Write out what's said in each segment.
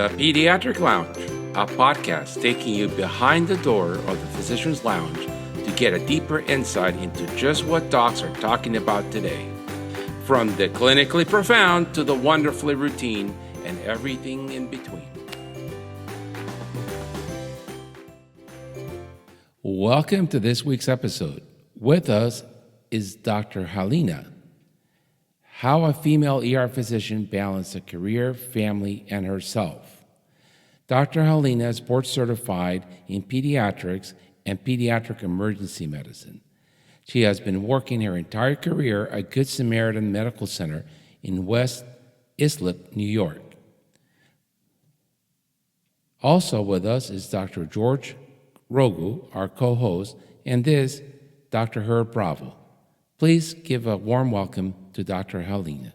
The Pediatric Lounge, a podcast taking you behind the door of the physician's lounge to get a deeper insight into just what docs are talking about today. From the clinically profound to the wonderfully routine and everything in between. Welcome to this week's episode. With us is Dr. Halina. How a female ER physician balances a career, family, and herself. Dr. Halina is board certified in pediatrics and pediatric emergency medicine. She has been working her entire career at Good Samaritan Medical Center in West Islip, New York. Also with us is Dr. George Rogu, our co-host, and this, Dr. Herb Bravo. Please give a warm welcome to Dr. Halina.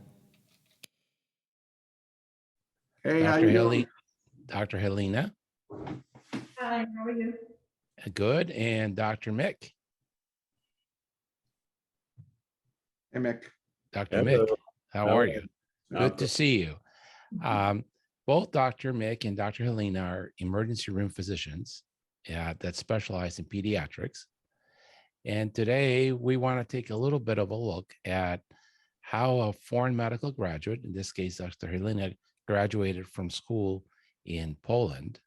Hey, how you doing? Dr. Halina. Hi, how are you? Good. And Dr. Mick. Hey, Mick. Dr. Mick, how are you? Good to see you. Both Dr. Mick and Dr. Halina are emergency room physicians that specialize in pediatrics. And today we want to take a little bit of a look at how a foreign medical graduate, in this case, Dr. Halina, graduated from school in Poland,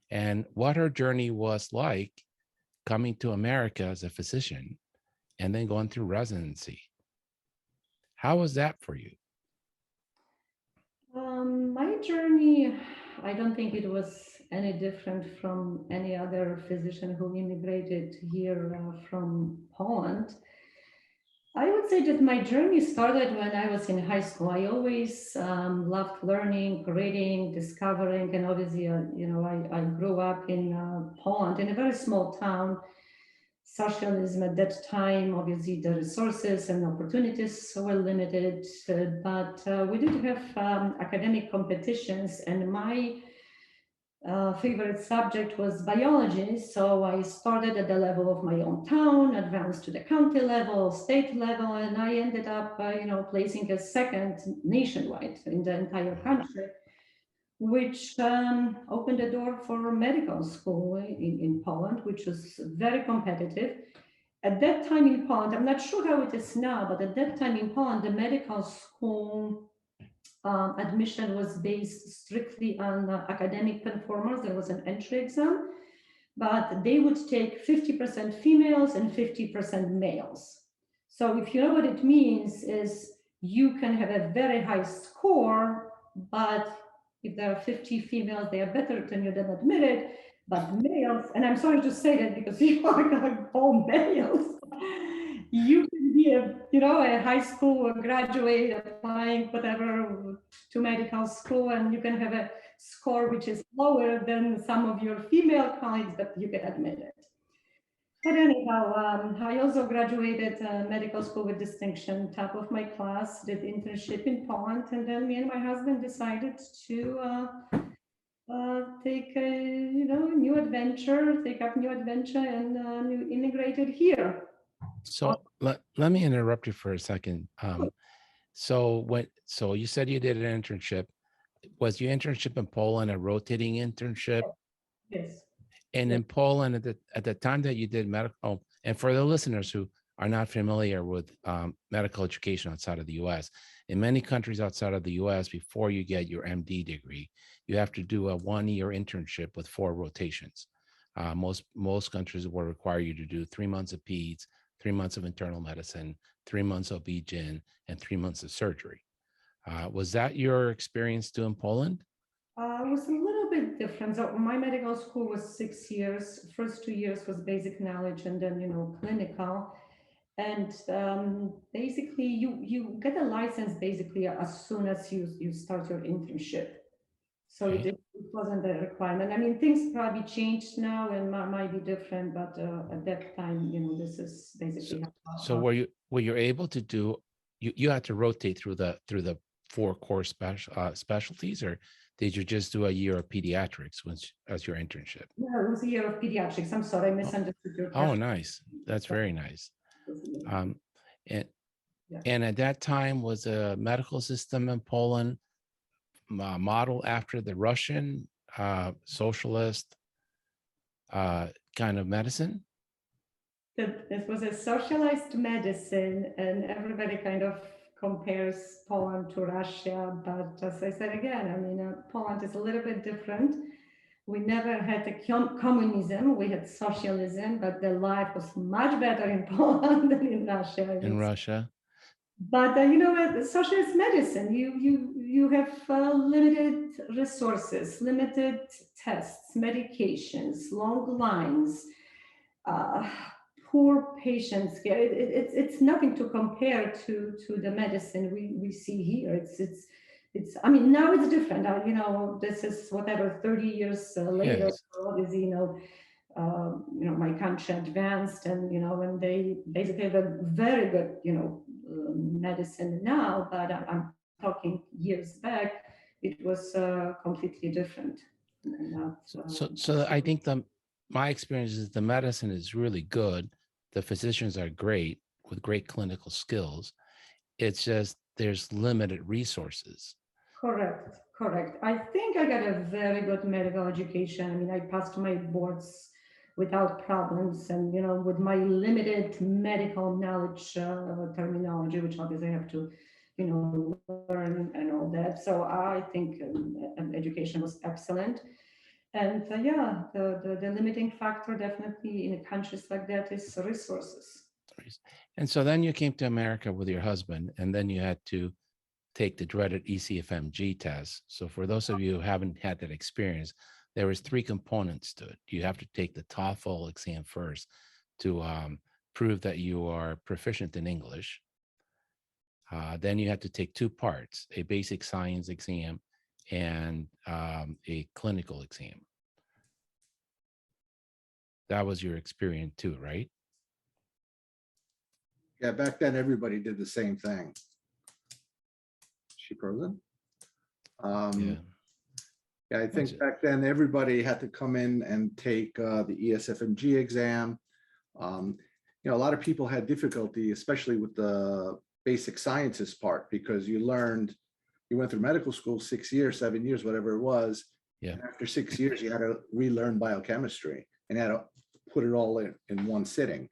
and what her journey was like coming to America as a physician and then going through residency. How was that for you? My journey, I don't think it was any different from any other physician who immigrated here from Poland. I would say that my journey started when I was in high school. I always loved learning, reading, discovering, and obviously, I grew up in Poland, in a very small town. Socialism at that time, obviously the resources and opportunities were limited, but we did have academic competitions, and my favorite subject was biology. So I started at the level of my own town, advanced to the county level, state level, and I ended up, placing a second nationwide in the entire country, which opened the door for medical school in Poland, which was very competitive. At that time in Poland, I'm not sure how it is now, but at that time in Poland, the medical school admission was based strictly on academic performance. There was an entry exam, but they would take 50% females and 50% males. So if you know what it means is you can have a very high score, but if there are 50 females, they are better than you, then admitted. But males, and I'm sorry to say that because you are going to call males, you can be a high school graduate applying whatever to medical school, and you can have a score which is lower than some of your female colleagues, but you get admitted. But anyhow, I also graduated medical school with distinction, top of my class, did internship in Poland, and then me and my husband decided to take a new adventure, and immigrated here. So let me interrupt you for a second. So you said you did an internship. Was your internship in Poland a rotating internship? Yes. And in Poland, at the time that you did medical, and for the listeners who are not familiar with medical education outside of the U.S., in many countries outside of the U.S., before you get your MD degree, you have to do a 1-year internship with 4 rotations. Most countries will require you to do 3 months of peds, 3 months of internal medicine, 3 months of OB-GYN, and 3 months of surgery. Was that your experience too in Poland? It was a little bit different. So my medical school was 6 years. First 2 years was basic knowledge, and then clinical. And basically, you get a license basically as soon as you start your internship. So Okay. it wasn't a requirement. I mean, things probably changed now and might be different, but at that time, this is basically. So were you able to do? You had to rotate through the 4 core specialties, or did you just do a year of pediatrics as your internship? Yeah, it was a year of pediatrics. I'm sorry, I misunderstood your question. Oh, nice. That's very nice. And at that time, was the medical system in Poland model after the Russian socialist kind of medicine? It was a socialized medicine, and everybody kind of compares Poland to Russia. But as I said again, I mean, Poland is a little bit different. We never had a communism, we had socialism, but the life was much better in Poland than in Russia. In Russia? But socialist medicine, you have limited resources, limited tests, medications, long lines, poor patients care. It's nothing to compare to the medicine we see here. It's. I mean, now it's different. This is whatever 30 years later. Yes. Obviously, my country advanced, and and they basically have a very good medicine now. But I'm talking years back. It was completely different. So I think my experience is the medicine is really good. The physicians are great with great clinical skills. It's just there's limited resources. Correct. I think I got a very good medical education. I mean, I passed my boards without problems, and with my limited medical knowledge, terminology, which obviously I have to learn and all that. So I think education was excellent. And the limiting factor definitely in countries like that is resources. And so then you came to America with your husband, and then you had to take the dreaded ECFMG test. So for those of you who haven't had that experience, there was 3 components to it. You have to take the TOEFL exam first to prove that you are proficient in English. Then you have to take 2 parts, a basic science exam and a clinical exam. That was your experience too, right? Yeah, back then everybody did the same thing. She frozen? Yeah, I think back then everybody had to come in and take the ESFMG exam. A lot of people had difficulty, especially with the basic sciences part, because you went through medical school 6 years, 7 years, whatever it was. Yeah. And after 6 years, you had to relearn biochemistry and had to put it all in one sitting.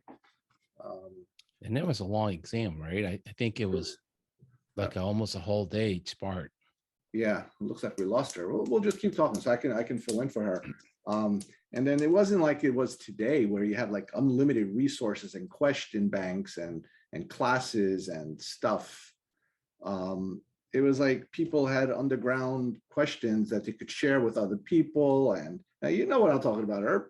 And it was a long exam, right? I think it was like almost a whole day each part. Yeah, it looks like we lost her. We'll just keep talking so I can fill in for her. And then it wasn't like it was today where you had like unlimited resources and question banks and classes and stuff. It was like people had underground questions that they could share with other people. And you know what I'm talking about, Herb?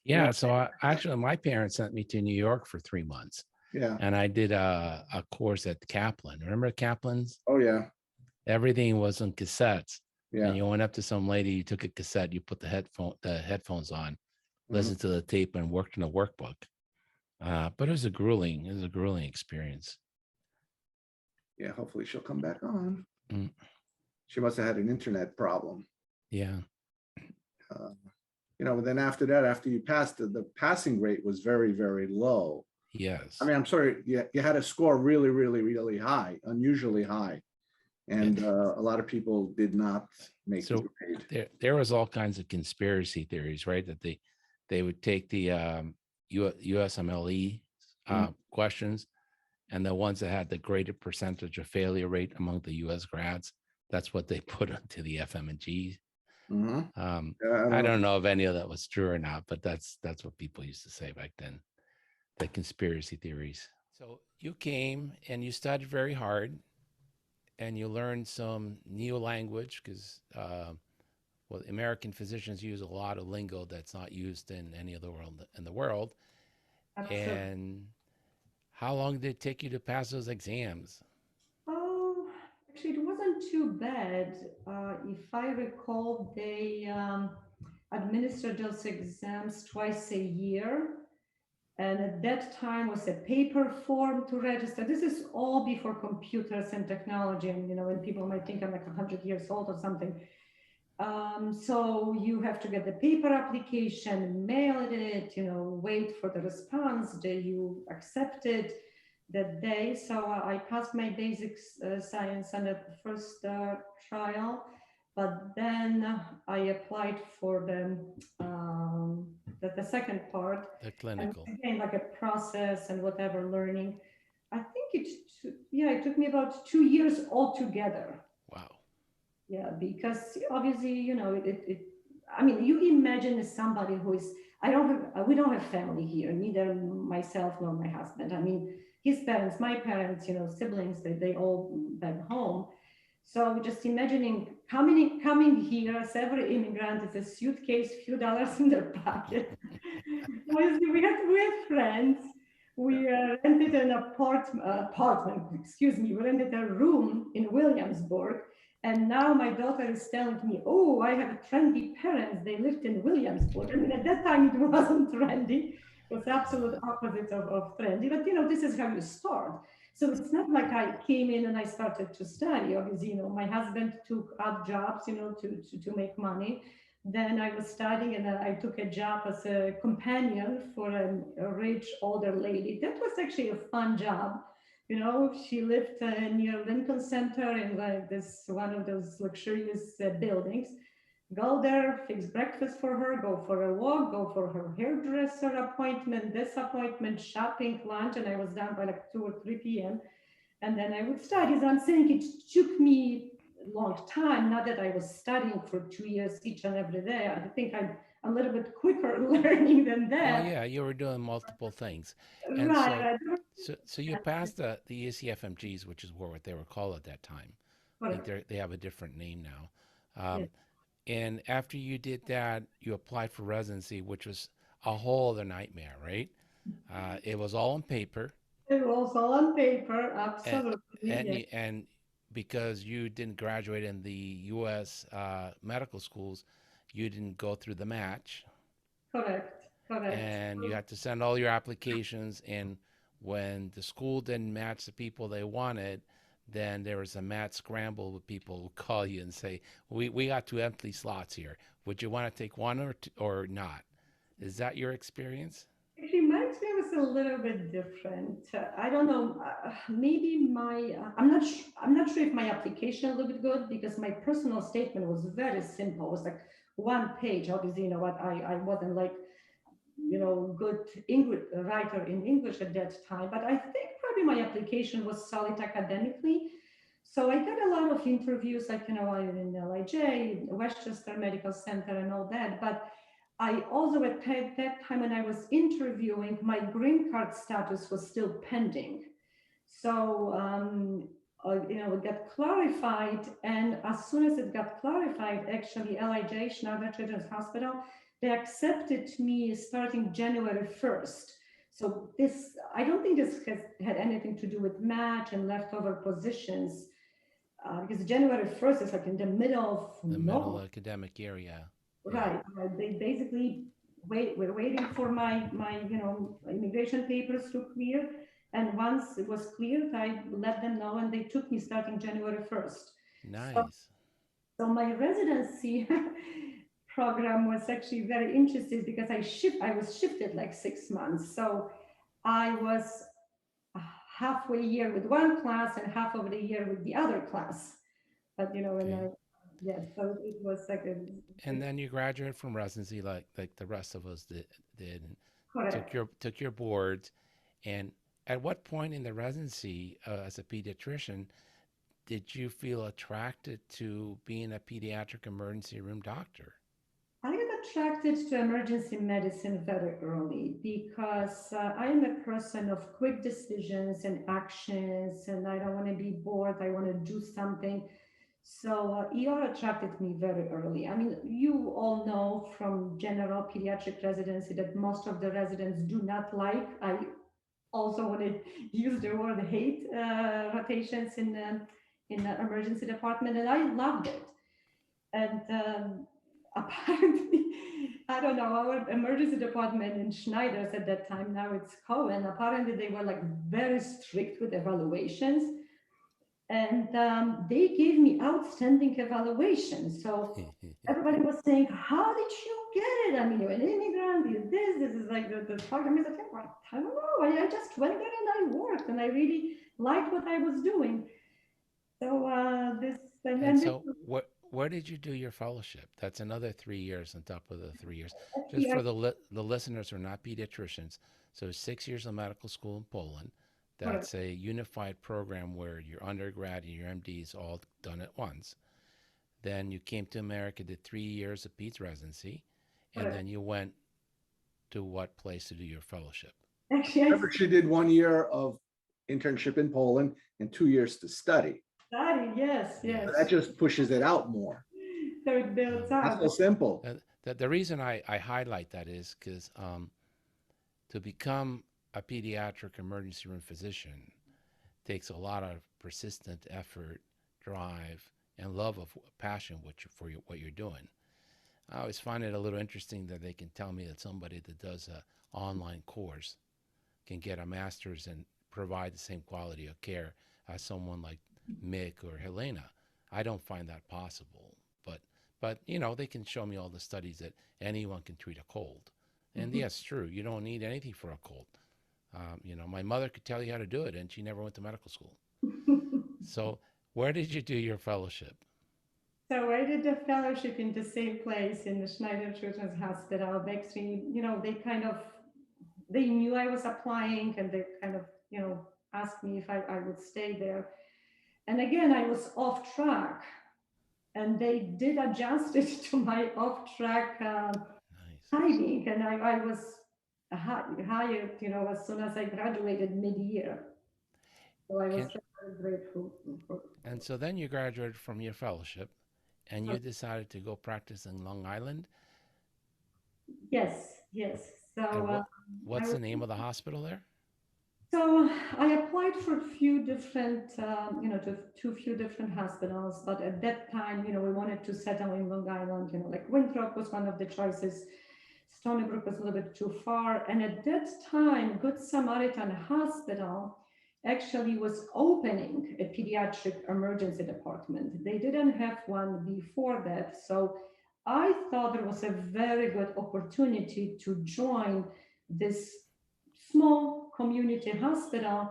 Yeah. So actually, my parents sent me to New York for 3 months. Yeah. And I did a course at Kaplan. Remember Kaplan's? Oh, yeah. Everything was on cassettes. Yeah. And you went up to some lady, you took a cassette, you put the headphones on, listened to the tape, and worked in a workbook. But it was a grueling experience. Yeah, hopefully she'll come back on. Mm. She must have had an internet problem. Yeah. Then after that, after you passed, the passing rate was very, very low. Yes. I mean, I'm sorry, you had a score really, really, really high, unusually high. And a lot of people did not make the grade. There was all kinds of conspiracy theories, right? That they would take the USMLE questions, and the ones that had the greater percentage of failure rate among the US grads, that's what they put onto the FMG. I don't know if any of that was true or not, but that's what people used to say back then, the conspiracy theories. So you came and you studied very hard, and you learned some new language because American physicians use a lot of lingo that's not used in any other world in the world. Absolutely. And how long did it take you to pass those exams? Oh, actually, it wasn't too bad. If I recall, they administered those exams twice a year. And at that time was a paper form to register. This is all before computers and technology. And, when people might think I'm like 100 years old or something. So you have to get the paper application, mail it, wait for the response. Do you accept it that day? So I passed my basic science on the first trial. But then I applied for the second part, The and clinical. again, like a process and whatever learning. I think it took me about 2 years altogether. Wow. Yeah, because obviously, I mean, you imagine somebody who is, we don't have family here, neither myself nor my husband. I mean, his parents, my parents, siblings, they all back home. So just imagining coming here as every immigrant is a suitcase, few dollars in their pocket. Obviously, we had friends. We rented an apartment, excuse me, we rented a room in Williamsburg. And now my daughter is telling me, oh, I have trendy parents. They lived in Williamsburg. I mean, at that time it wasn't trendy. It was absolute opposite of trendy. But, this is how you start. So it's not like I came in and I started to study. Obviously, my husband took odd jobs, to make money. Then I was studying and I took a job as a companion for a rich older lady. That was actually a fun job. She lived near Lincoln Center in like this one of those luxurious buildings. Go there, fix breakfast for her, go for a walk, go for her hairdresser appointment, this appointment, shopping, lunch, and I was done by like 2 or 3 p.m. And then I would study. So I'm saying it took me a long time, not that I was studying for 2 years each and every day. I think I'm a little bit quicker learning than Well, that. yeah, you were doing multiple things. And Right, right. so you passed the ECFMGs, which is what they were called at that time. I think Correct. they have a different name now. Yes. And after you did that, you applied for residency, which was a whole other nightmare, right? It was all on paper, It was all on paper, and absolutely. Yes. and because you didn't graduate in the U.S. Medical schools, you didn't go through the match, Correct. Correct. and you had to send all your applications. And when the school didn't match the people they wanted, then there was a mad scramble with people who call you and say, we got 2 empty slots here. Would you want to take one or not? Is that your experience? Actually, my experience was a little bit different. I don't know. Maybe I'm not sure if my application looked good because my personal statement was very simple. It was like one page. Obviously, what I wasn't like, good English writer in English at that time, but I think probably my application was solid academically. So I got a lot of interviews, like, in LIJ, Westchester Medical Center and all that. But I also, at that time when I was interviewing, my green card status was still pending. So, it got clarified. And as soon as it got clarified, actually, LIJ, Schneider Children's Hospital, they accepted me starting January 1st. So I don't think this has had anything to do with match and leftover positions, because January 1st is like in the middle of The middle November. academic year, yeah. Right. They basically we're waiting for my immigration papers to clear. And once it was cleared, I let them know and they took me starting January 1st. So, Nice. so my residency program was actually very interesting because I was shifted like 6 months. So I was halfway year with one class and half of the year with the other class. But when Okay. yes, so it was like And then you graduated from residency like the rest of us did and correct. took your boards. And at what point in the residency, as a pediatrician, did you feel attracted to being a pediatric emergency room doctor? I got attracted to emergency medicine very early because I am a person of quick decisions and actions, and I don't want to be bored. I want to do something. So ER attracted me very early. I mean, you all know from general pediatric residency that most of the residents do not like. I also want to use the word hate rotations in the emergency department, and I loved it. And apparently, I don't know, our emergency department in Schneider's at that time, now it's Cohen, apparently they were like very strict with evaluations. And they gave me outstanding evaluations. So everybody was saying, how did you get it? I mean, you're an immigrant, you're this is like the program is, I don't know. I just went there and I worked and I really liked what I was doing. So this, and And then this so, where did you do your fellowship? That's another 3 years on top of the 3 years. Just Yeah, for the listeners who are not pediatricians, so 6 years of medical school in Poland. correct. That's a unified program where your undergrad and your MD is all done at once. Then you came to America, did 3 years of Pete's residency, and Correct. then you went to what place to do your fellowship? Actually, I Remember, she did 1 year of internship in Poland and 2 years to study. studied, yes, Yeah. yes. That just pushes it out more. So it builds That's up. so simple. The reason I highlight that is because to become a pediatric emergency room physician takes a lot of persistent effort, drive, and love of passion for what you're doing. I always find it a little interesting that they can tell me that somebody that does an online course can get a master's and provide the same quality of care as someone like Mick or Helena. I don't find that possible, but you know, they can show me all the studies that anyone can treat a cold, and yes, true, you don't need anything for a cold. You know, my mother could tell you how to do it, and she never went to medical school. So, where did you do your fellowship? So I did a fellowship in the same place in the Schneider Children's Hospital. Actually, you know, they knew I was applying, and they kind of, you know, asked me if I would stay there. And again, I was off track, and they did adjust it to my off track Nice. timing, and I was hired, you know, as soon as I graduated mid-year. So I was And, very grateful for. and so then you graduated from your fellowship, and you decided to go practice in Long Island. Yes, yes. So And what's I the name of the hospital there? So I applied for a few different, you know, to a few different hospitals, but at that time, you know, we wanted to settle in Long Island, you know, like Winthrop was one of the choices. Stony Brook was a little bit too far. And at that time, Good Samaritan Hospital actually was opening a pediatric emergency department. They didn't have one before that. So I thought there was a very good opportunity to join this small community hospital,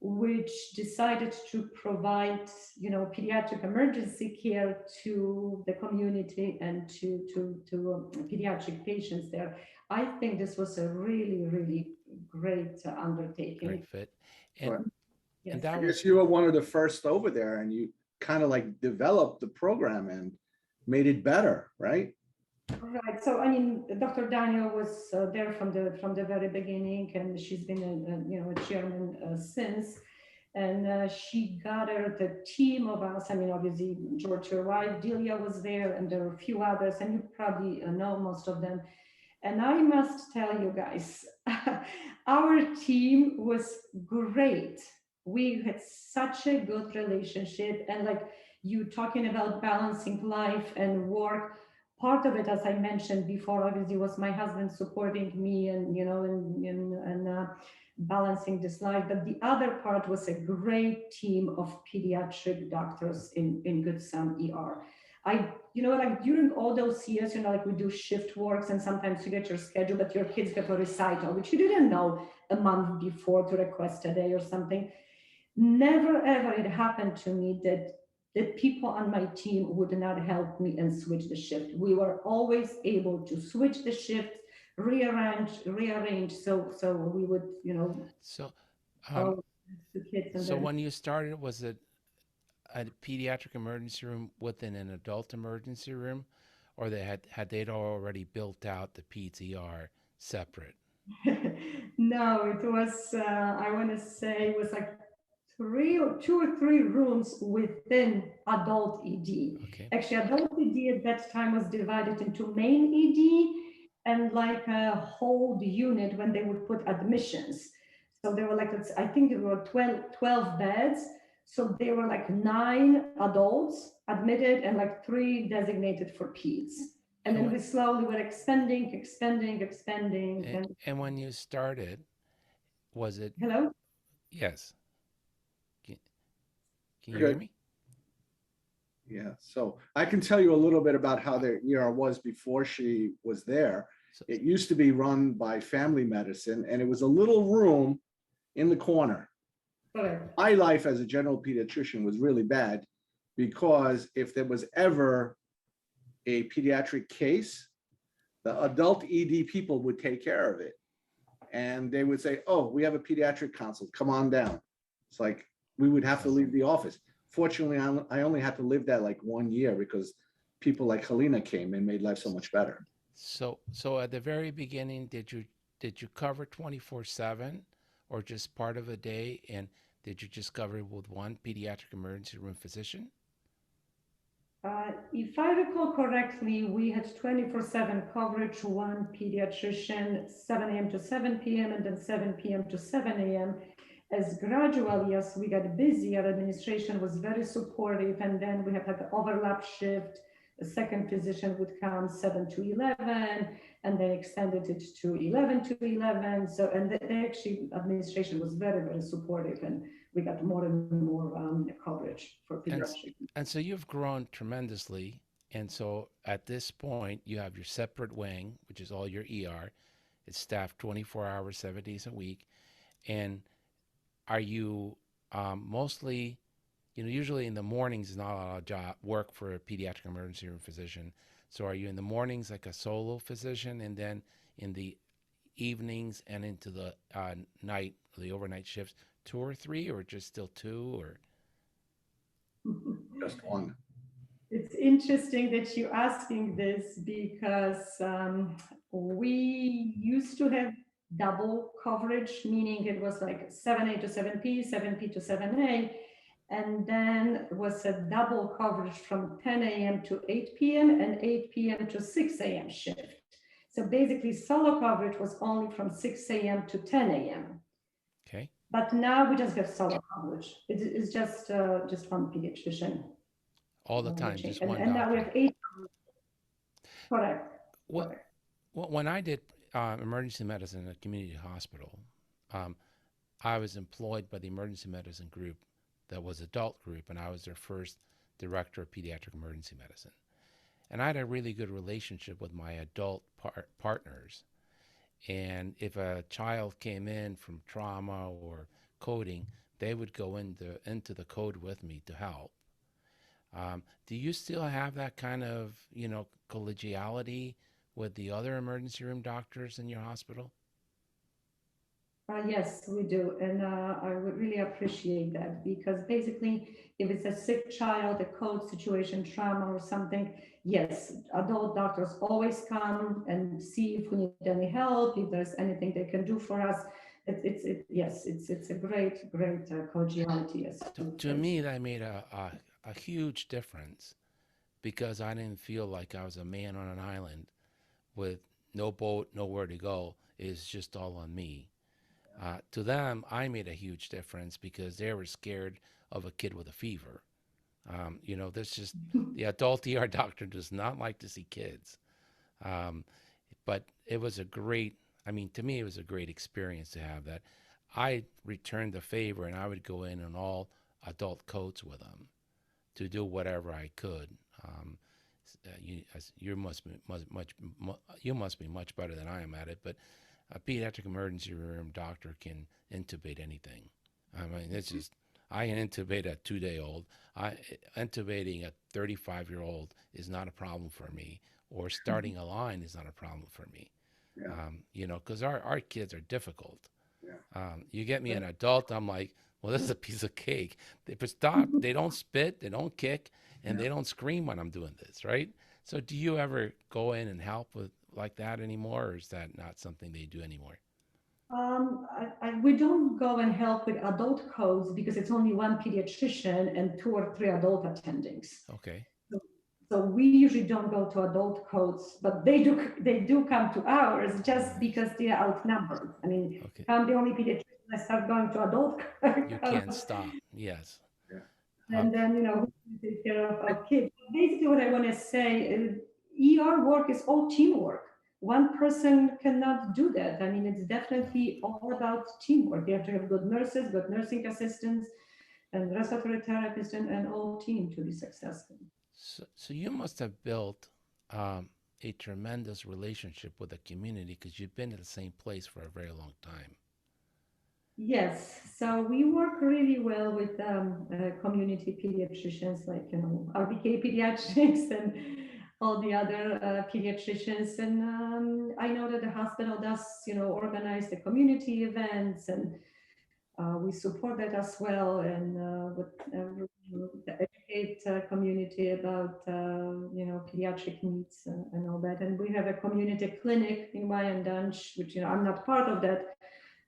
which decided to provide, you know, pediatric emergency care to the community and to pediatric patients there. I think this was a really, really great undertaking. Great fit. And, Right. Yes. and that I was guess you were one of the first over there, and you kind of like developed the program and made it better, right? Right. So I mean, Dr. Daniel was there from the very beginning, and she's been a chairman since. And she gathered a team of us. I mean, obviously George, your wife, Delia was there, and there were a few others, and you probably know most of them. And I must tell you guys, our team was great. We had such a good relationship, and like you talking about balancing life and work. Part of it, as I mentioned before, obviously was my husband supporting me and, you know, and balancing this life. But the other part was a great team of pediatric doctors in Good Sam ER. You know, like during all those years, you know, like we do shift works, and sometimes you get your schedule, but your kids get a recital, which you didn't know a month before to request a day or something. Never ever it happened to me that the people on my team would not help me and switch the shift. We were always able to switch the shift, rearrange. So we would, you know, so. all the kids. And So then when you started, was it a pediatric emergency room within an adult emergency room, or they'd already built out the peds ER separate? no, it was. I want to say it was like two or three rooms within adult ED. Okay. Actually, adult ED at that time was divided into main ED and like a hold unit when they would put admissions. So there were like, I think there were 12 beds. So there were like 9 adults admitted and like 3 designated for peds. And then we slowly were expanding. And when you started, was it? Hello? Yes. Can you Good. hear me? Yeah. So I can tell you a little bit about how their ER was before she was there. So, It used to be run by family medicine, and it was a little room in the corner. Correct. My life as a general pediatrician was really bad because if there was ever a pediatric case, the adult ED people would take care of it. And they would say, oh, we have a pediatric consult, come on down. It's like, we would have to leave the office. Fortunately, I only had to live that like 1 year because people like Halina came and made life so much better. So at the very beginning, did you cover 24/7 or just part of a day? And did you just cover it with one pediatric emergency room physician? If I recall correctly, we had 24/7 coverage, one pediatrician, 7 a.m. to 7 p.m. and then 7 p.m. to 7 a.m. As gradually as we got busy, our administration was very supportive, and then we have had the overlap shift. The second physician would come 7 to 11, and they extended it to 11 to 11. So, and the actually administration was very, very supportive, and we got more and more coverage for pediatrics. And so you've grown tremendously. And so at this point, you have your separate wing, which is all your ER. It's staffed 24 hours, 7 days a week. And are you mostly, usually in the mornings is not a lot of job work for a pediatric emergency room physician. So are you in the mornings like a solo physician, and then in the evenings and into the night, the overnight shifts, 2 or 3, or just still 2, or? Just one. It's interesting that you're asking this because we used to have double coverage, meaning it was like 7A to 7P, 7P to 7A, and then it was a double coverage from 10 a.m. to 8 p.m. and 8 p.m. to 6 a.m. shift. So basically solo coverage was only from 6 a.m. to 10 a.m. Okay. But now we just have solo coverage. It's just one pediatrician. All the time, just one and doctor. now we have 8. Correct. Well, when I did emergency medicine at a community hospital, I was employed by the emergency medicine group that was adult group, and I was their first director of pediatric emergency medicine. And I had a really good relationship with my adult partners. And if a child came in from trauma or coding, they would go into the code with me to help. Do you still have that kind of, collegiality with the other emergency room doctors in your hospital? Yes, we do. And I would really appreciate that, because basically, if it's a sick child, a code situation, trauma or something, yes, adult doctors always come and see if we need any help, if there's anything they can do for us. It's a great collegiality. Yes. To me, that made a huge difference, because I didn't feel like I was a man on an island with no boat, nowhere to go. It's just all on me. To them, I made a huge difference because they were scared of a kid with a fever. That's just the adult ER doctor does not like to see kids. But it was to me, it was a great experience to have that. I returned the favor, and I would go in on all adult codes with them to do whatever I could. You must be much better than I am at it, but a pediatric emergency room doctor can intubate anything. I mean, I can intubate a 2-day-old. Intubating a 35-year-old is not a problem for me, or starting a line is not a problem for me. Yeah. Because our kids are difficult. Yeah. You get me an adult, I'm like, well, this is a piece of cake. They don't spit, they don't kick, and they don't scream when I'm doing this, right? So do you ever go in and help with like that anymore, or is that not something they do anymore? We don't go and help with adult codes because it's only one pediatrician and 2 or 3 adult attendings. Okay. So we usually don't go to adult codes, but they do come to ours just because they are outnumbered. I mean, Okay. I'm the only pediatrician. I start going to adult codes. You can't stop. Yes. Yeah. And then, we take care of kids. Basically, what I want to say is ER work is all teamwork. One person cannot do that. I mean, it's definitely all about teamwork. You have to have good nurses, good nursing assistants, and respiratory therapists, and all team to be successful. So you must have built a tremendous relationship with the community, because you've been at the same place for a very long time. Yes, so we work really well with community pediatricians like, RBK pediatrics and all the other pediatricians. And I know that the hospital does, organize the community events, and we support that as well. And educate community about, pediatric needs and all that. And we have a community clinic in Wyandanch, which, I'm not part of that,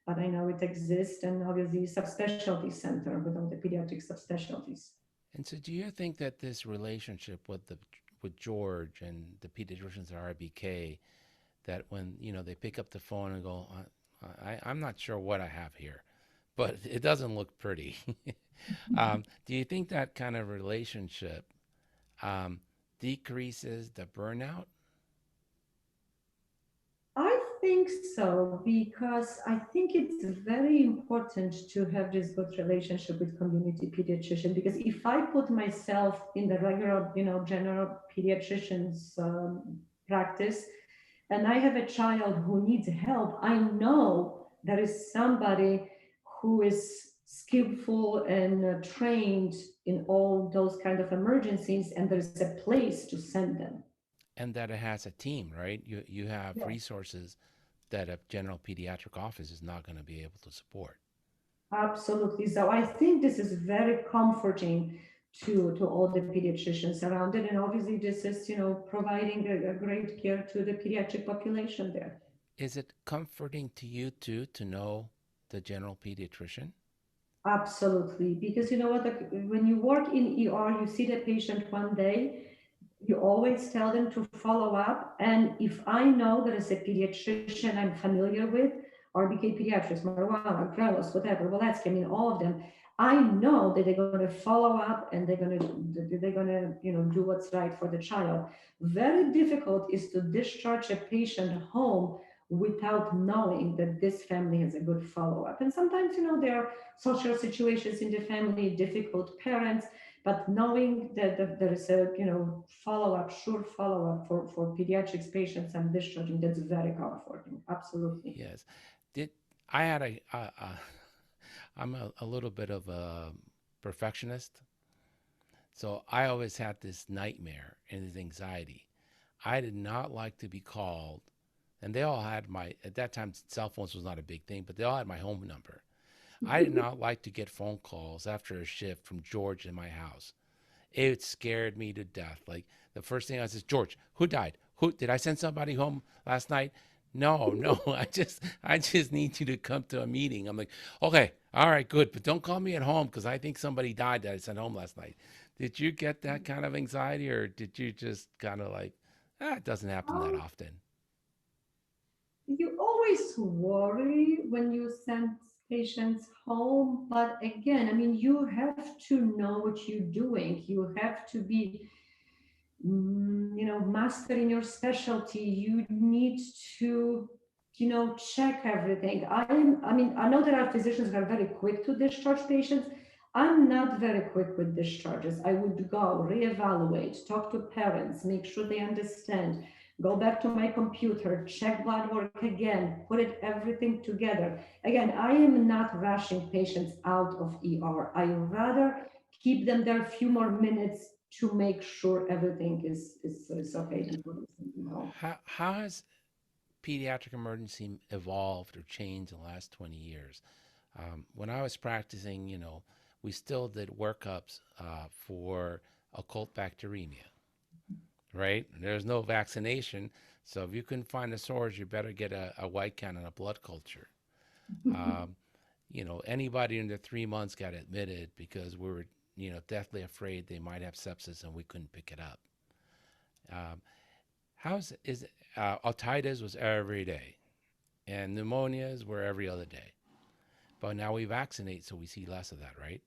but I know it exists, and obviously subspecialty center with all the pediatric subspecialties. And so, do you think that this relationship with George and the pediatricians at RBK, that when they pick up the phone and go, I'm not sure what I have here, but it doesn't look pretty. Do you think that kind of relationship decreases the burnout? I think so, because I think it's very important to have this good relationship with community pediatrician. Because if I put myself in the regular, general pediatrician's practice, and I have a child who needs help, I know there is somebody who is skillful and trained in all those kind of emergencies, and there's a place to send them. And that it has a team, right? You have Yeah. resources that a general pediatric office is not going to be able to support. Absolutely. So I think this is very comforting to all the pediatricians around it. And obviously this is, providing a great care to the pediatric population there. Is it comforting to you too to know the general pediatrician? Absolutely. Because you know what, when you work in ER, you see the patient one day, you always tell them to follow up. And if I know there is a pediatrician I'm familiar with, RBK Pediatrics, Marijuana, Grelos, whatever, Walensky, I mean, all of them, I know that they're going to follow up and they're going to do what's right for the child. Very difficult is to discharge a patient home without knowing that this family has a good follow-up. And sometimes, there are social situations in the family, difficult parents, but knowing that there is a follow-up, sure follow-up for pediatrics patients and discharging, that's very comforting. Absolutely. Yes. Did I had I'm a little bit of a perfectionist, so I always had this nightmare and this anxiety. I did not like to be called, and they all had at that time cell phones was not a big thing, but they all had my home number. I did not like to get phone calls after a shift from George in my house. It scared me to death. Like the first thing I said, George, who died? Who did I send somebody home last night? No, I just need you to come to a meeting. I'm like, okay, all right, good, but don't call me at home because I think somebody died that I sent home last night. Did you get that kind of anxiety, or did you just kind of like, it doesn't happen that Um, often? you always worry when you send patients home, but again, I mean, you have to know what you're doing. You have to be master in your specialty. You need to check everything. I know there are physicians who are very quick to discharge patients. I'm not very quick with discharges. I would go reevaluate, talk to parents, make sure they understand, go back to my computer, check blood work again, put it everything together. Again, I am not rushing patients out of ER. I rather keep them there a few more minutes to make sure everything is okay before we send them home. How has pediatric emergency evolved or changed in the last 20 years? When I was practicing, we still did workups for occult bacteremia, right? There's no vaccination. So if you couldn't find the source, you better get a white count and a blood culture. Um, anybody under 3 months got admitted because we were, deathly afraid they might have sepsis and we couldn't pick it up. Um, otitis was every day, and pneumonias were every other day. But now we vaccinate, so we see less of that, right?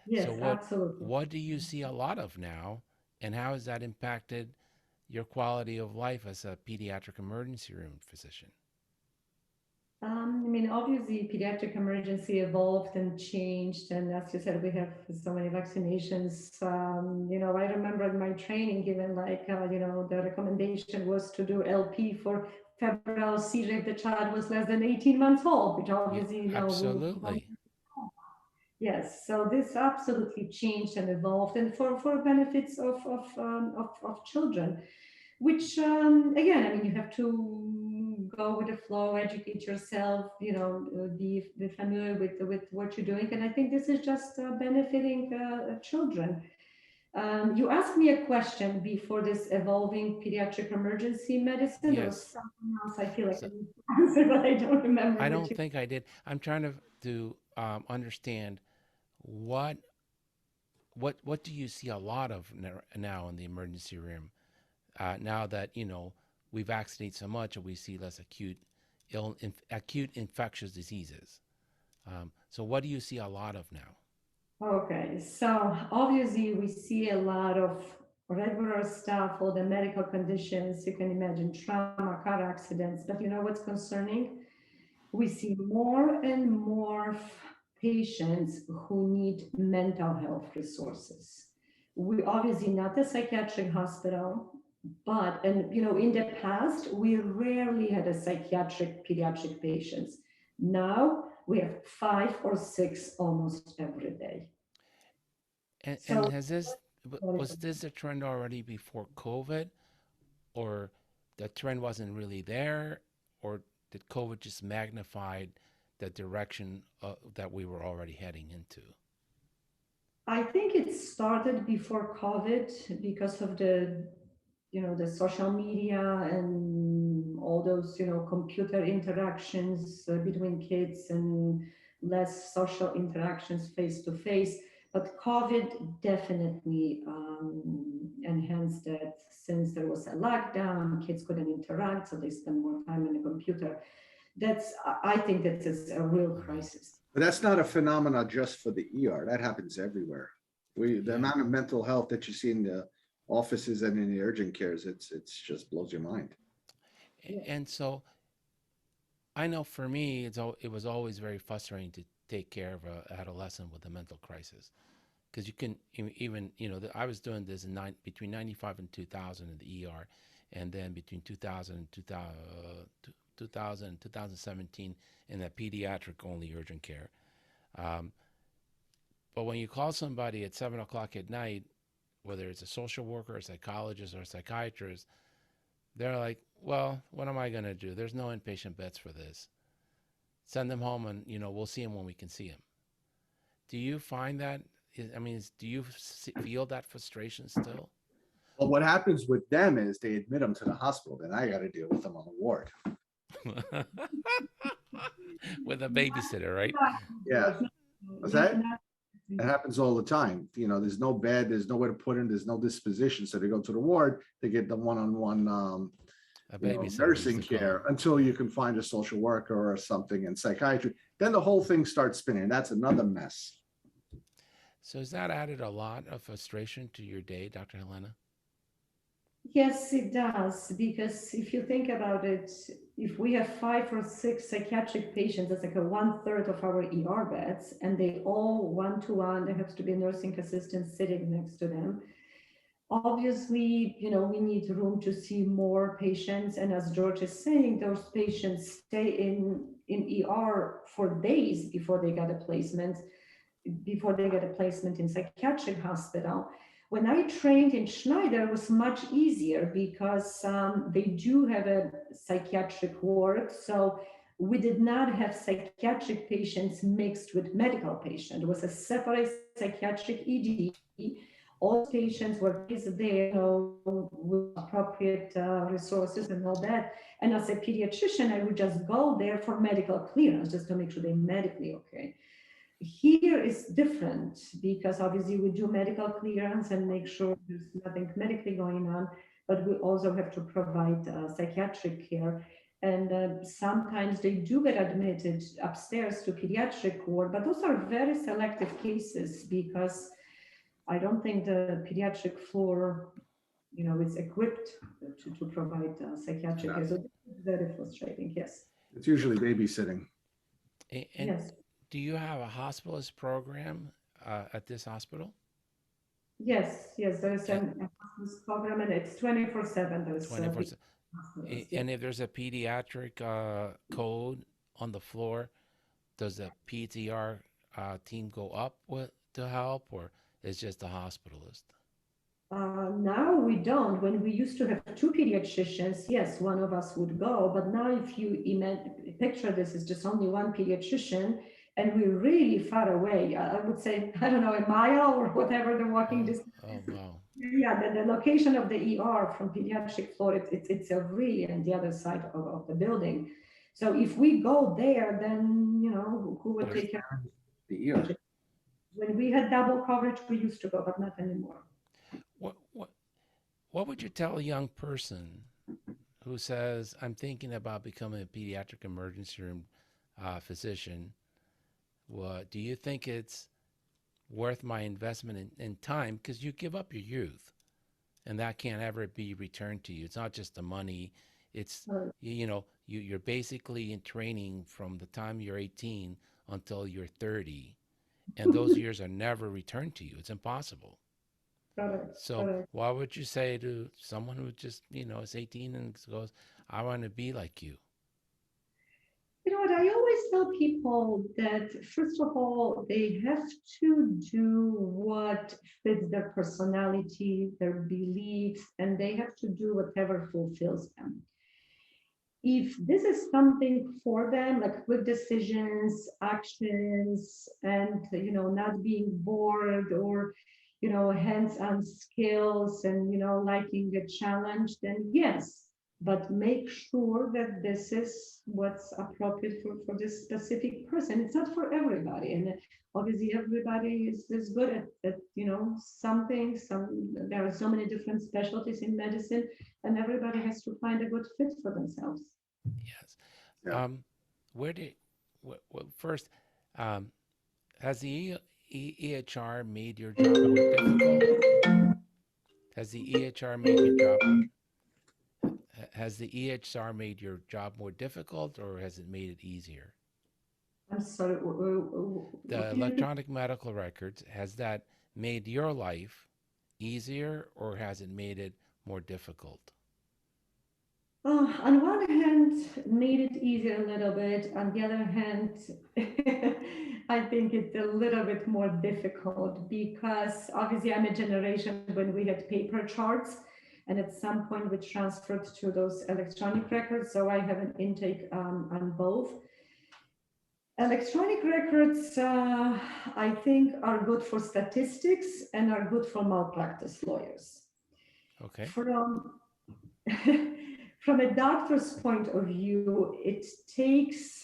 So Yes, absolutely. what do you see a lot of now, and how has that impacted your quality of life as a pediatric emergency room physician? I mean, obviously, pediatric emergency evolved and changed, and as you said, we have so many vaccinations. I remember in my training, given the recommendation was to do LP for febrile seizure if the child was less than 18 months old, which obviously, you know, absolutely. yes, so this absolutely changed and evolved, and for benefits of children, which again, I mean, you have to go with the flow, educate yourself, you know, be familiar with what you're doing, and I think this is just benefiting children. You asked me a question before this evolving pediatric emergency medicine. There was Yes. something else I feel like So I need to answer, but I don't remember I what don't you. think I did. I'm trying to understand what what do you see a lot of now in the emergency room? Now that you know we vaccinate so much, and we see less acute infectious diseases. So what do you see a lot of now? Okay, so obviously we see a lot of regular stuff, all the medical conditions, you can imagine trauma, car accidents, but you know what's concerning? We see more and more patients who need mental health resources. We obviously not a psychiatric hospital, but, and you know, in the past, we rarely had a psychiatric pediatric patients. Now we have 5 or 6 almost every day. And So has was this a trend already before COVID, or the trend wasn't really there, or did COVID just magnified the direction that we were already heading into? I think it started before COVID because of the, you know, the social media and all those, you know, computer interactions between kids and less social interactions face to face. But COVID definitely enhanced that, since there was a lockdown, kids couldn't interact, so they spend more time on the computer. That's, I think that is a real Right. crisis. But that's not a phenomenon just for the ER. That happens everywhere. The Yeah. amount of mental health that you see in the offices and in the urgent cares, it's just blows your mind. And so I know for me, it was always very frustrating to take care of an adolescent with a mental crisis, because you can even you know I was doing this between 95 and 2000 in the ER, and then between 2000 and 2000 and 2017 in the pediatric only urgent care. Um, but when you call somebody at 7 o'clock at night, whether it's a social worker, a psychologist, or a psychiatrist, they're like, well, what am I going to do? There's no inpatient beds for this. Send them home, and you know we'll see them when we can see them. Do you find that? I mean, do you feel that frustration still? Well, what happens with them is they admit them to the hospital, then I got to deal with them on the ward. With a babysitter, right? Yeah. What's that? It happens all the time. You know, there's no bed, there's nowhere to put them, there's no disposition. So they go to the ward, they get the one-on-one A babysitter. nursing care until you can find a social worker or something in psychiatry. Then the whole thing starts spinning. That's another mess. So has that added a lot of frustration to your day, Dr. Helena? Yes, it does, because if you think about it, if we have 5 or 6 psychiatric patients, that's like a 1/3 of our ER beds, and they all one-to-one, there has to be a nursing assistant sitting next to them. Obviously, you know, we need room to see more patients, and as George is saying, those patients stay in ER for days before they get a placement, in psychiatric hospital. When I trained in Schneider, it was much easier because they do have a psychiatric ward. So we did not have psychiatric patients mixed with medical patients. It was a separate psychiatric ED. All patients were placed there, you know, with appropriate resources and all that. And as a pediatrician, I would just go there for medical clearance just to make sure they're medically okay. Here is different because obviously we do medical clearance and make sure there's nothing medically going on, but we also have to provide psychiatric care. And sometimes they do get admitted upstairs to pediatric ward, but those are very selective cases because I don't think the pediatric floor, you know, is equipped to provide psychiatric care. So it's very frustrating. Yes. It's usually babysitting. And Yes. do you have a hospitalist program at this hospital? Yes, there is a hospice program, and it's 24/7. There's 24/7. Hospitalist, yeah. And if there's a pediatric code on the floor, does the PTR team go up with to help, or is just the hospitalist? Now we don't. When we used to have two pediatricians, yes, one of us would go. But now, if you picture this as just only one pediatrician, and we're really far away, I would say, I don't know, a mile or whatever the walking distance. Oh wow. Yeah, the location of the ER from pediatric floor, it's a really on the other side of the building. So if we go there, then, who would take care of The ear. it? When we had double coverage, we used to go, but not anymore. What would you tell a young person who says, I'm thinking about becoming a pediatric emergency room physician? What do you think it's worth my investment in time? Because you give up your youth, and that can't ever be returned to you. It's not just the money. It's, you're basically in training from the time you're 18 until you're 30. And those years are never returned to you. It's impossible. Correct, So correct. what would you say to someone who just, is 18 and goes, I want to be like you? You know what? I always tell people that, first of all, they have to do what fits their personality, their beliefs, and they have to do whatever fulfills them. If this is something for them, like quick decisions, actions, and not being bored, or hands-on skills, and liking a challenge, then yes. But make sure that this is what's appropriate for this specific person. It's not for everybody, and obviously everybody is good at something. There are so many different specialties in medicine, and everybody has to find a good fit for themselves. Yes. Yeah. Where did, first, has the EHR made your job more difficult? Has the EHR made your job? Has the EHR made your job more difficult, or has it made it easier? I'm sorry. The electronic medical records, has that made your life easier, or has it made it more difficult? On one hand, made it easier a little bit. On the other hand, I think it's a little bit more difficult because obviously I'm a generation when we had paper charts, and at some point we transferred to those electronic records. So I have an intake on both. Electronic records, I think, are good for statistics and are good for malpractice lawyers. Okay. From a doctor's point of view, it takes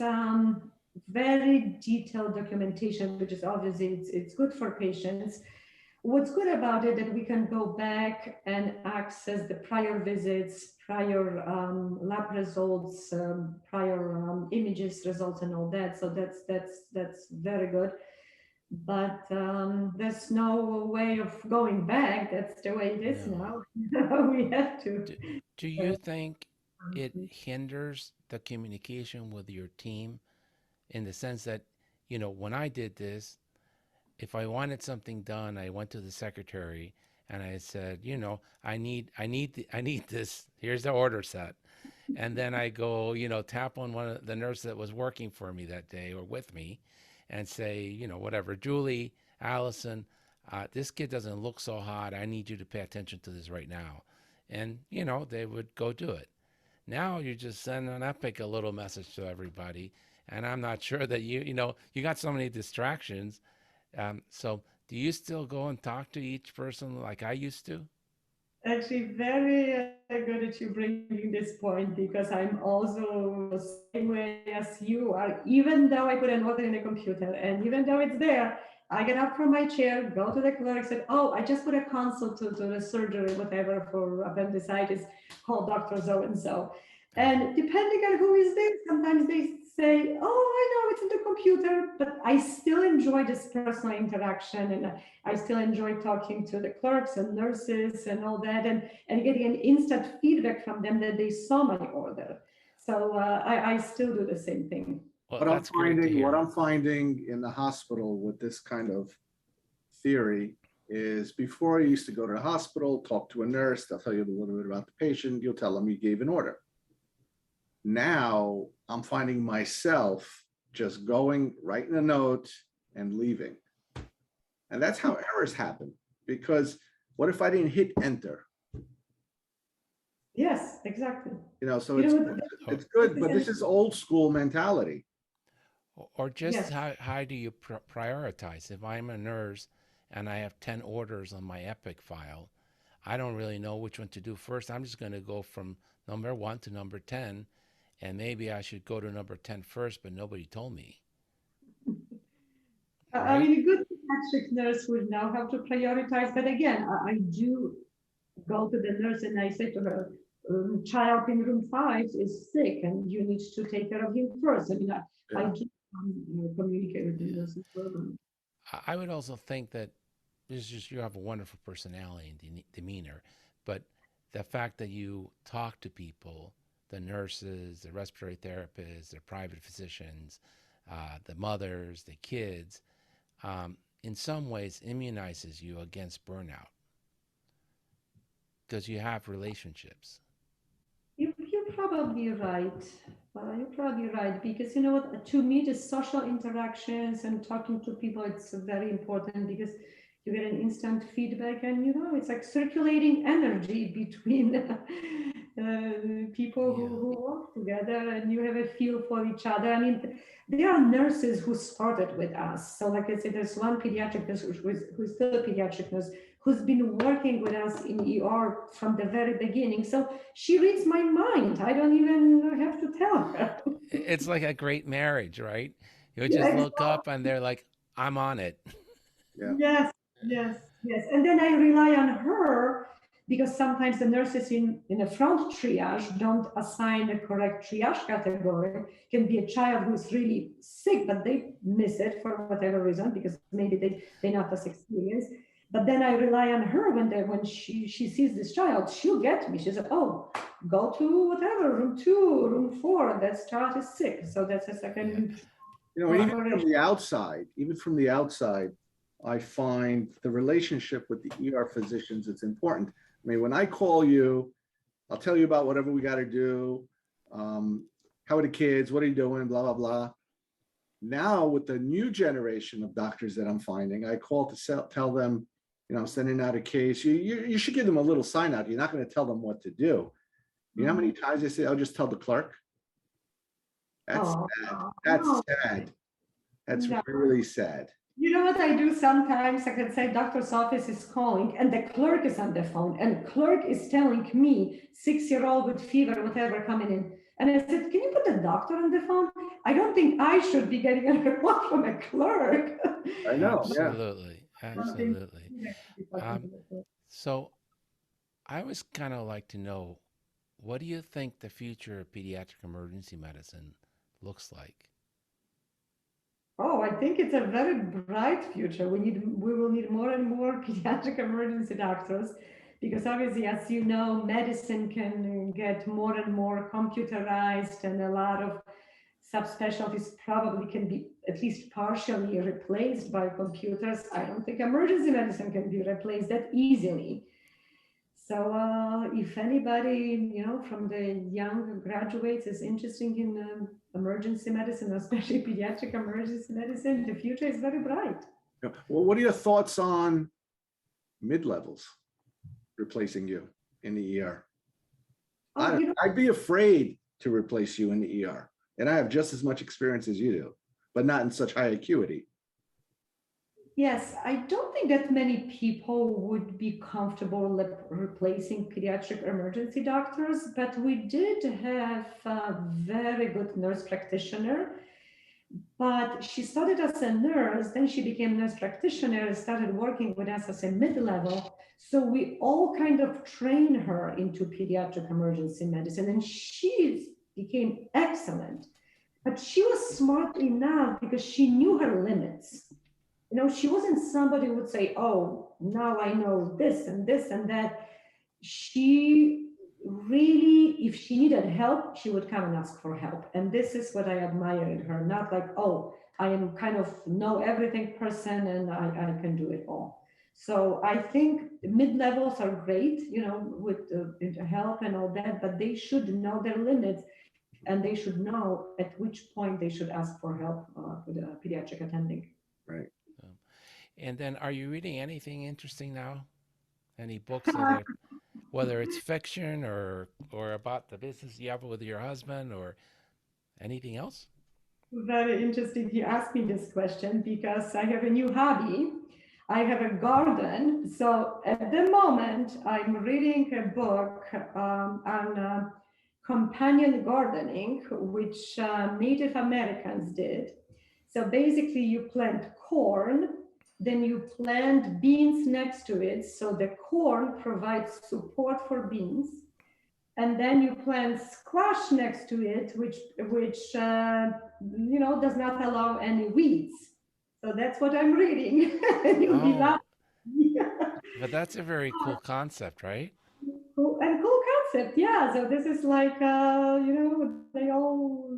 very detailed documentation, which is obviously it's good for patients. What's good about it that we can go back and access the prior visits, prior lab results, prior images results, and all that. So that's very good. But there's no way of going back. That's the way it is now. We have to. Do you think it hinders the communication with your team in the sense that, when I did this, if I wanted something done, I went to the secretary and I said, I need this. Here's the order set. And then I go, tap on one of the nurses that was working for me that day or with me and say, whatever, Julie, Allison, this kid doesn't look so hot. I need you to pay attention to this right now. And, they would go do it. Now you just send an epic a little message to everybody. And I'm not sure that you got so many distractions. So do you still go and talk to each person like I used to? Actually, very good that you bringing this point, because I'm also the same way as you are. Even though I put an order in a computer, and even though it's there, I get up from my chair, go to the clerk, said, "Oh, I just put a consult to the surgery, whatever, for appendicitis. Call Doctor So and so." And depending on who is there, sometimes they say, "Oh, I know it's in the computer," but I still enjoy this personal interaction, and I still enjoy talking to the clerks and nurses and all that, and getting an instant feedback from them that they saw my order. So I still do the same thing. Well, that's great to hear. What I'm finding in the hospital with this kind of theory is before I used to go to the hospital, talk to a nurse, they'll tell you a little bit about the patient, you'll tell them you gave an order. Now I'm finding myself just going, writing a note and leaving. And that's how errors happen, because what if I didn't hit enter? Yes, exactly. So You know what? it's good, but this is old school mentality. Or just Yes. how do you prioritize? If I'm a nurse and I have 10 orders on my Epic file, I don't really know which one to do first. I'm just going to go from number 1 to number 10, and maybe I should go to number 10 first, but nobody told me. I mean, a good pediatric nurse would know how to prioritize, but again, I do go to the nurse and I say to her, child in room 5 is sick and you need to take care of him first. I mean, I do communicate with the nurses program. I would also think that it's just you have a wonderful personality and demeanor, but the fact that you talk to people, the nurses, the respiratory therapists, the private physicians, the mothers, the kids, in some ways immunizes you against burnout because you have relationships. You're probably right. You're probably right, because you know what, to me, the social interactions and talking to people, it's very important because you get an instant feedback, and it's like circulating energy between people who work together, and you have a feel for each other. I mean, there are nurses who started with us. So like I said, there's one pediatric nurse who's still a pediatric nurse who's been working with us in ER from the very beginning. So she reads my mind. I don't even have to tell her. It's like a great marriage, right? You just look up and they're like, I'm on it. Yeah. Yes. And then I rely on her because sometimes the nurses in a front triage don't assign a correct triage category. It can be a child who's really sick, but they miss it for whatever reason, because maybe they're not as experienced. But then I rely on her when she sees this child, she'll get me. She says, oh, go to whatever, room 2, room 4, that child is sick. So that's a second. Even from the outside, I find the relationship with the ER physicians, it's important. I mean, when I call you, I'll tell you about whatever we got to do. How are the kids? What are you doing? Blah, blah, blah. Now, with the new generation of doctors that I'm finding, I call to tell them, I'm sending out a case. You should give them a little sign out. You're not going to tell them what to do. You know how many times they say, I'll just tell the clerk? That's sad. That's sad. That's really sad. You know what I do sometimes? I can say doctor's office is calling and the clerk is on the phone, and clerk is telling me 6-year-old with fever, whatever, coming in. And I said, can you put the doctor on the phone? I don't think I should be getting a report from a clerk. I know. Absolutely. Absolutely. So I always kind of like to know, what do you think the future of pediatric emergency medicine looks like? Oh, I think it's a very bright future. We will need more and more pediatric emergency doctors, because obviously, as you know, medicine can get more and more computerized, and a lot of subspecialties probably can be at least partially replaced by computers. I don't think emergency medicine can be replaced that easily. So if anybody, from the young graduates is interested in emergency medicine, especially pediatric emergency medicine, the future is very bright. Well, what are your thoughts on mid-levels replacing you in the ER? I'd be afraid to replace you in the ER. And I have just as much experience as you do, but not in such high acuity. Yes, I don't think that many people would be comfortable replacing pediatric emergency doctors, but we did have a very good nurse practitioner. But she started as a nurse, then she became nurse practitioner and started working with us as a mid-level. So we all kind of trained her into pediatric emergency medicine, and she became excellent. But she was smart enough because she knew her limits. She wasn't somebody who would say, oh, now I know this and that. She really, if she needed help, she would come and ask for help. And this is what I admire in her. Not like, oh, I am kind of know everything person and I can do it all. So I think mid-levels are great, with help and all that, but they should know their limits, and they should know at which point they should ask for help with a pediatric attending. Right. And then, are you reading anything interesting now? Any books that are, whether it's fiction or about the business you have with your husband or anything else? Very interesting you asked me this question because I have a new hobby. I have a garden. So at the moment, I'm reading a book on companion gardening, which Native Americans did. So basically, you plant corn, then you plant beans next to it. So the corn provides support for beans, and then you plant squash next to it, which does not allow any weeds. So that's what I'm reading. You'll be Oh, laughing. but that's a very cool concept, right? Cool concept, yeah. So this is like they all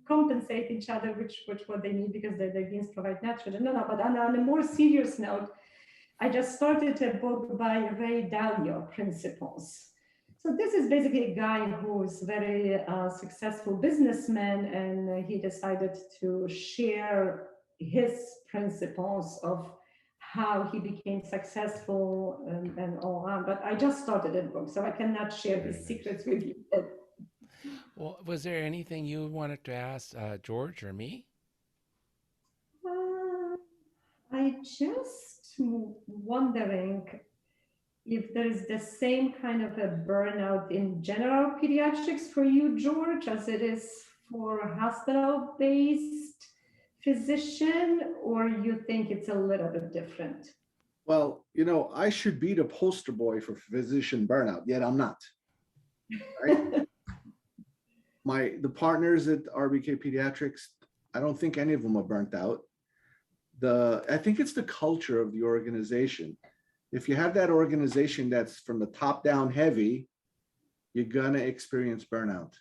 compensate each other, which what they need because the beans provide nitrogen. No, but on a more serious note, I just started a book by Ray Dalio, Principles. So this is basically a guy who's very successful businessman, and he decided to share his principles of how he became successful and all on. But I just started a book, so I cannot share Very his nice. secrets with you. Well, was there anything you wanted to ask George or me? I just wondering if there is the same kind of a burnout in general pediatrics for you, George, as it is for a hospital-based physician, or you think it's a little bit different? Well, I should be the poster boy for physician burnout, yet I'm not. Right? The partners at RBK Pediatrics, I don't think any of them are burnt out. I think it's the culture of the organization. If you have that organization that's from the top down heavy, you're gonna experience burnout.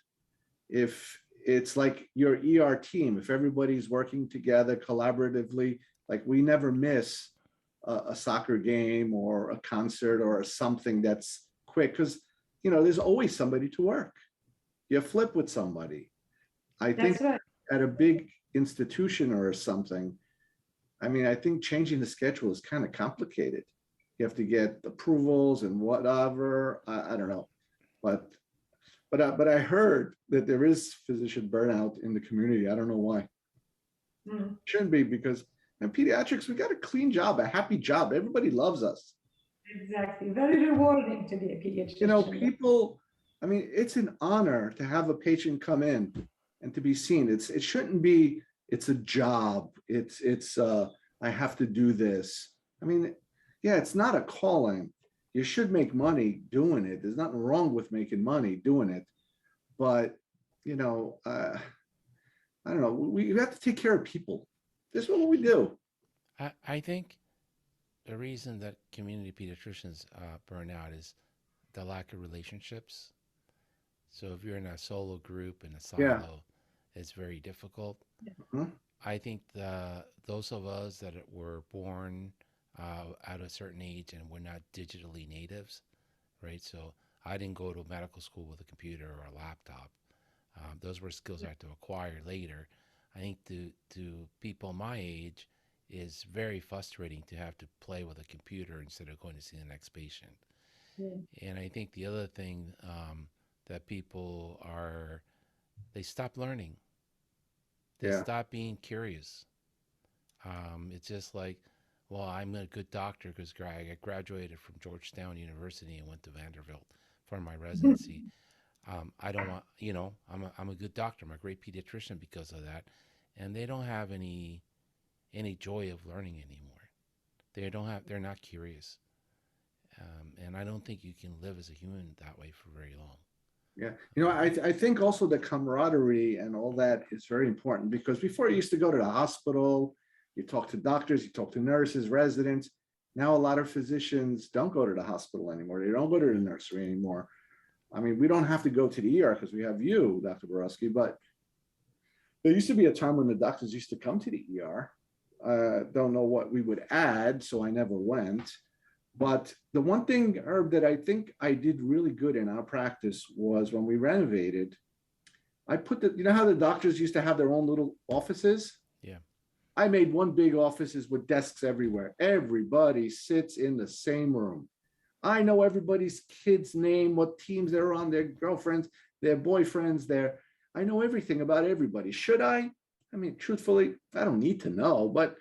If it's like your ER team, if everybody's working together collaboratively, like we never miss a soccer game or a concert or something that's quick, because there's always somebody to work. You flip with somebody. I think That's right. at a big institution or something, I think changing the schedule is kind of complicated. You have to get approvals and whatever. I don't know, but I heard that there is physician burnout in the community. I don't know why. Shouldn't be, because in pediatrics we got a clean job, a happy job. Everybody loves us. Exactly. Very rewarding to be a pediatrician. People. It's an honor to have a patient come in and to be seen. It shouldn't be. It's a job. It's I have to do this. Yeah, it's not a calling. You should make money doing it. There's nothing wrong with making money doing it. But, I don't know. We have to take care of people. This is what we do. I think the reason that community pediatricians burn out is the lack of relationships. So if you're in a solo group, in a silo, it's very difficult. Mhm. I think those of us that were born at a certain age and we're not digitally natives, right? So I didn't go to medical school with a computer or a laptop. Those were skills I had to acquire later. I think to people my age is very frustrating to have to play with a computer instead of going to see the next patient. And I think the other thing that people they stop learning. They stop being curious. It's just like, well, I'm a good doctor because I graduated from Georgetown University and went to Vanderbilt for my residency. I don't want, I'm a good doctor. I'm a great pediatrician because of that. And they don't have any joy of learning anymore. They're not curious. And I don't think you can live as a human that way for very long. Yeah. I think also the camaraderie and all that is very important, because before you used to go to the hospital, you talk to doctors, you talk to nurses, residents. Now a lot of physicians don't go to the hospital anymore. They don't go to the nursery anymore. We don't have to go to the ER because we have you, Dr. Borowski, but there used to be a time when the doctors used to come to the ER. Don't know what we would add, so I never went. But the one thing, Herb, that I think I did really good in our practice was when we renovated, I put you know how the doctors used to have their own little offices? Yeah. I made one big offices with desks everywhere. Everybody sits in the same room. I know everybody's kid's name, what teams they're on, their girlfriends, their boyfriends, I know everything about everybody. Should I? I mean, truthfully, I don't need to know, but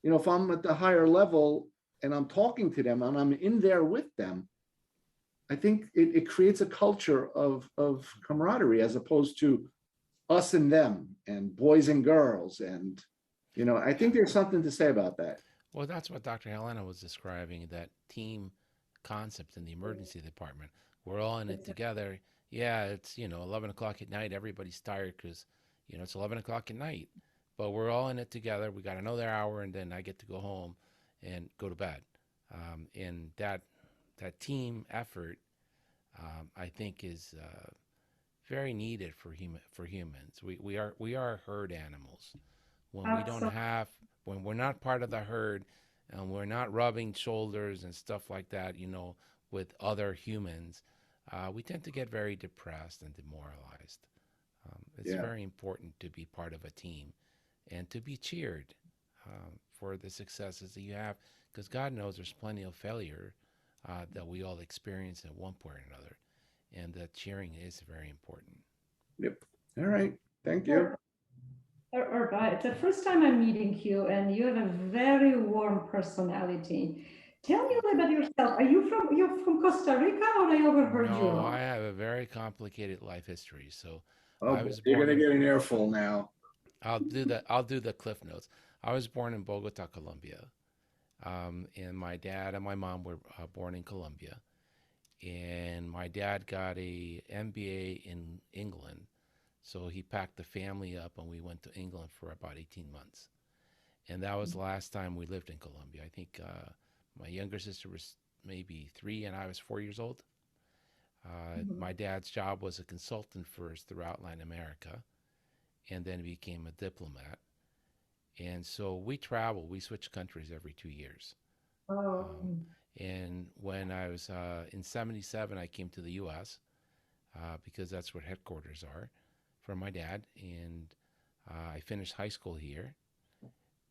if I'm at the higher level and I'm talking to them and I'm in there with them, I think it creates a culture of camaraderie as opposed to us and them and boys and girls. And, I think there's something to say about that. Well, that's what Dr. Helena was describing, that team concept in the emergency department. We're all in it together. Yeah, it's, 11 o'clock at night. Everybody's tired because, it's 11 o'clock at night. But we're all in it together. We got another hour, and then I get to go home and go to bed. And that team effort, I think, is very needed for humans. We are herd animals. When we don't have, when we're not part of the herd, and we're not rubbing shoulders and stuff like that, with other humans, we tend to get very depressed and demoralized. It's very important to be part of a team and to be cheered for the successes that you have, because God knows there's plenty of failure that we all experience at one point or another, and that cheering is very important. Yep. All right. Thank you. It's the first time I'm meeting you, and you have a very warm personality. Tell me a little about yourself. You're from Costa Rica, or I overheard you? No, I have a very complicated life history. So Oh, I was you're born gonna in, get an earful now. I'll do the cliff notes. I was born in Bogota, Colombia. And my dad and my mom were born in Colombia. And my dad got a MBA in England. So he packed the family up and we went to England for about 18 months. And that was the last time we lived in Colombia. I think my younger sister was maybe 3 and I was 4 years old. My dad's job was a consultant first throughout Latin America, and then he became a diplomat. And so we travel, we switch countries every 2 years. And when I was in 77, I came to the US because that's where headquarters are for my dad. And I finished high school here.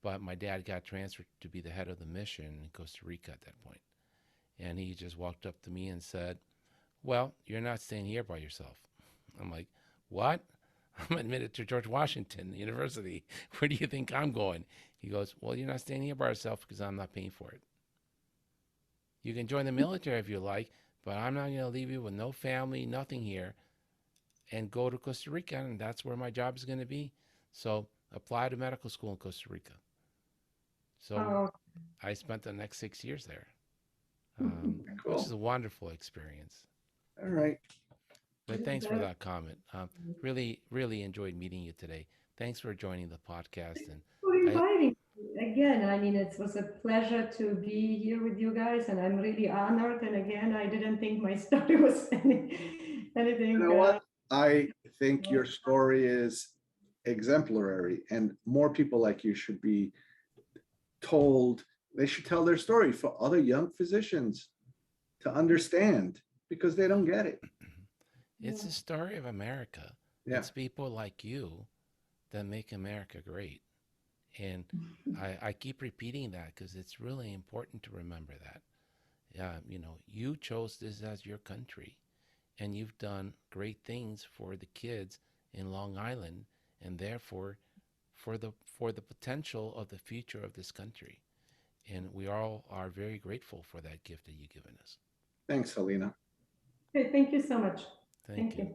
But my dad got transferred to be the head of the mission in Costa Rica at that point. And he just walked up to me and said, "Well, you're not staying here by yourself." I'm like, "What? I'm admitted to George Washington University. Where do you think I'm going?" He goes, "Well, you're not staying here by yourself because I'm not paying for it. You can join the military if you like, but I'm not going to leave you with no family, nothing here, and go to Costa Rica, and that's where my job is going to be. So apply to medical school in Costa Rica." So I spent the next 6 years there, Cool. which is a wonderful experience. All right. But thanks for that comment. Really, really enjoyed meeting you today. Thanks for joining the podcast. And For inviting me again. I mean, it was a pleasure to be here with you guys, and I'm really honored. And again, I didn't think my story was anything. You know what? I think your story is exemplary, and more people like you should be told. They should tell their story for other young physicians to understand, because they don't get it. It's the story of America. Yeah. It's people like you that make America great. And I keep repeating that because it's really important to remember that. You chose this as your country, and you've done great things for the kids in Long Island, and therefore for the potential of the future of this country. And we all are very grateful for that gift that you've given us. Thanks, Halina. Okay, thank you so much. Thank you.